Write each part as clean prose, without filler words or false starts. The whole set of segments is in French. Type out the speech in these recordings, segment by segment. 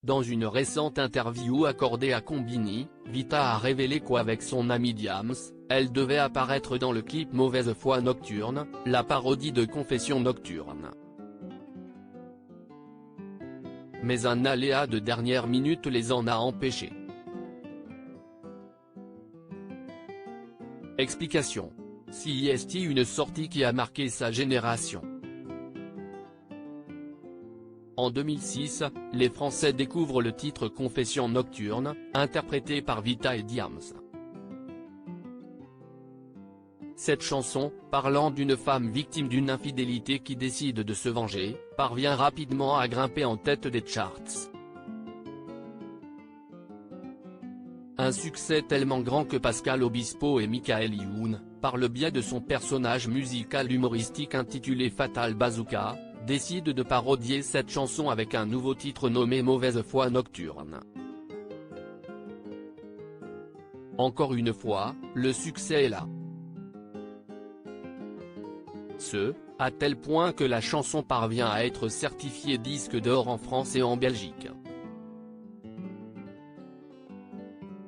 Dans une récente interview accordée à Combini, Vita a révélé qu'avec son ami Diams, elle devait apparaître dans le clip Mauvaise foi nocturne, la parodie de Confessions nocturnes. Mais un aléa de dernière minute les en a empêchés. Explication. CIST, une sortie qui a marqué sa génération. En 2006, les Français découvrent le titre Confessions nocturnes, interprété par Vita et Diams. Cette chanson, parlant d'une femme victime d'une infidélité qui décide de se venger, parvient rapidement à grimper en tête des charts. Un succès tellement grand que Pascal Obispo et Michael Youn, par le biais de son personnage musical humoristique intitulé Fatal Bazooka, décide de parodier cette chanson avec un nouveau titre nommé Mauvaise foi nocturne. Encore une fois, le succès est là. À tel point que la chanson parvient à être certifiée disque d'or en France et en Belgique.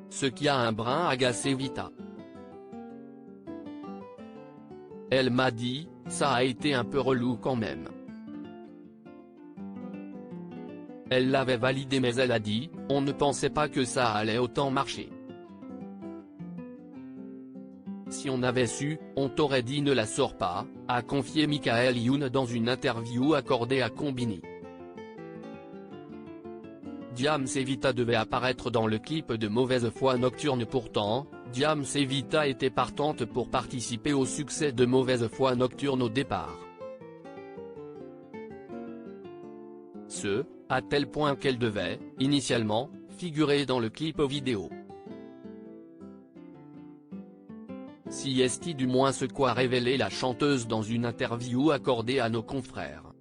Ce qui a un brin agacé Vita. Elle m'a dit, ça a été un peu relou quand même. Elle l'avait validé mais elle a dit, on ne pensait pas que ça allait autant marcher. Si on avait su, on t'aurait dit ne la sors pas, a confié Michael Youn dans une interview accordée à Combini. Diams et Vita devaient apparaître dans le clip de Mauvaise foi nocturne. Pourtant, Diams et Vita étaient partantes pour participer au succès de Mauvaise foi nocturne au départ. À tel point qu'elle devait, initialement, figurer dans le clip vidéo. CIST, du moins ce qu'a révélé la chanteuse dans une interview accordée à nos confrères.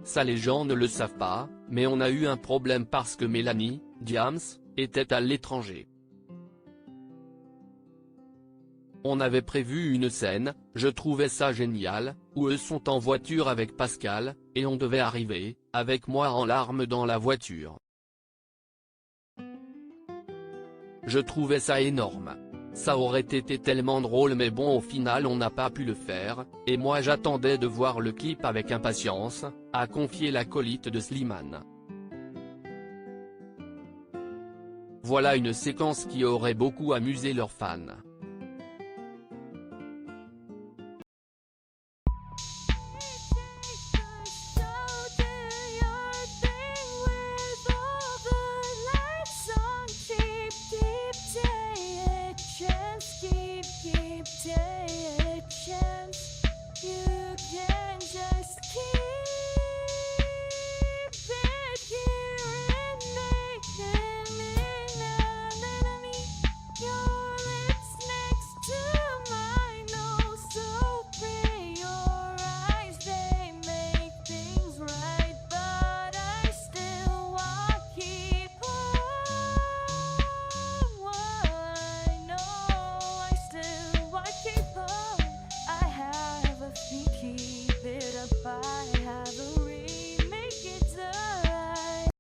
Ça les gens ne le savent pas, mais on a eu un problème parce que Mélanie, Diams, était à l'étranger. On avait prévu une scène, je trouvais ça génial, où eux sont en voiture avec Pascal, et on devait arriver, avec moi en larmes dans la voiture. Je trouvais ça énorme. Ça aurait été tellement drôle mais bon au final on n'a pas pu le faire, et moi j'attendais de voir le clip avec impatience, a confié l'acolyte de Slimane. Voilà une séquence qui aurait beaucoup amusé leurs fans.